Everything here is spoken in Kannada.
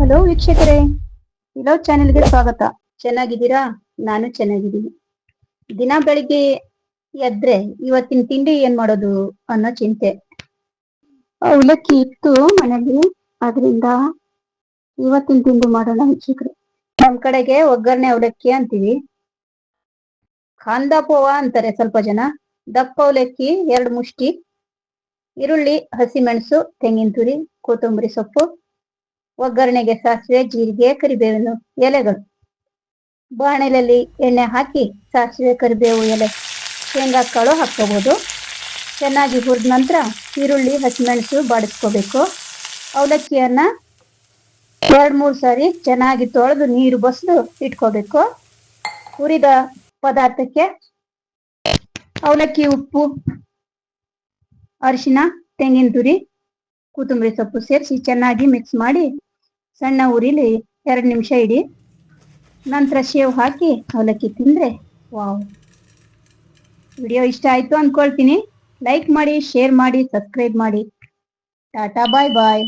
ಹಲೋ ವೀಕ್ಷಕರೇ, ಇಲೋ ಚಾನೆಲ್ಗೆ ಸ್ವಾಗತ. ಚೆನ್ನಾಗಿದ್ದೀರಾ? ನಾನು ಚೆನ್ನಾಗಿದ್ದೀನಿ. ದಿನ ಬೆಳಿಗ್ಗೆ ಎದ್ರೆ ಇವತ್ತಿನ ತಿಂಡಿ ಏನ್ ಮಾಡೋದು ಅನ್ನೋ ಚಿಂತೆ. ಅವಲಕ್ಕಿ ಇತ್ತು ಮನೇಲಿ, ಅದರಿಂದ ಇವತ್ತಿನ ತಿಂಡಿ ಮಾಡೋಣ ವೀಕ್ಷಕರೇ. ನಮ್ ಕಡೆಗೆ ಒಗ್ಗರಣೆ ಅವಲಕ್ಕಿ ಅಂತೀವಿ. ಕಾಂದ ಪೋವ ಅಂತಾರೆ ಸ್ವಲ್ಪ ಜನ. ದಪ್ಪ ಅವಲಕ್ಕಿ 2 ಮುಷ್ಟಿ, ಈರುಳ್ಳಿ, ಹಸಿಮೆಣಸು, ತೆಂಗಿನ ತುರಿ, ಕೊತ್ತಂಬರಿ ಸೊಪ್ಪು, ಒಗ್ಗರಣೆಗೆ ಸಾಸಿವೆ, ಜೀರಿಗೆ, ಕರಿಬೇವಿನ ಎಲೆಗಳು. ಬಾಣಲೆಯಲ್ಲಿ ಎಣ್ಣೆ ಹಾಕಿ ಸಾಸಿವೆ, ಕರಿಬೇವು ಎಲೆ, ಶೇಂಗಾ ಕಾಳು ಹಾಕ್ಕೋಬಹುದು. ಚೆನ್ನಾಗಿ ಹುರಿದ ನಂತರ ಈರುಳ್ಳಿ, ಹಸಿಮೆಣಸು ಬಾಡಿಸ್ಕೋಬೇಕು. ಅವಲಕ್ಕಿಯನ್ನ 2-3 ಸಾರಿ ಚೆನ್ನಾಗಿ ತೊಳೆದು ನೀರು ಬಸಿದು ಇಟ್ಕೋಬೇಕು. ಹುರಿದ ಪದಾರ್ಥಕ್ಕೆ ಅವಲಕ್ಕಿ, ಉಪ್ಪು, ಅರಿಶಿನ, ತೆಂಗಿನ ತುರಿ, ಕೊತ್ತಂಬರಿ ಸೊಪ್ಪು ಸೇರಿಸಿ ಚೆನ್ನಾಗಿ ಮಿಕ್ಸ್ ಮಾಡಿ ಸಣ್ಣ ಉರಿಲಿ 2 ನಿಮಿಷ ಇಡಿ. ನಂತರ ಶೇವ್ ಹಾಕಿ ಅವಲಕ್ಕಿ ತಿಂದ್ರೆ ವಾವ್. ವಿಡಿಯೋ ಇಷ್ಟ ಆಯ್ತು ಅನ್ಕೊಳ್ತೀನಿ. ಲೈಕ್ ಮಾಡಿ, ಶೇರ್ ಮಾಡಿ, ಸಬ್ಸ್ಕ್ರೈಬ್ ಮಾಡಿ. ಟಾಟಾ, ಬಾಯ್ ಬಾಯ್.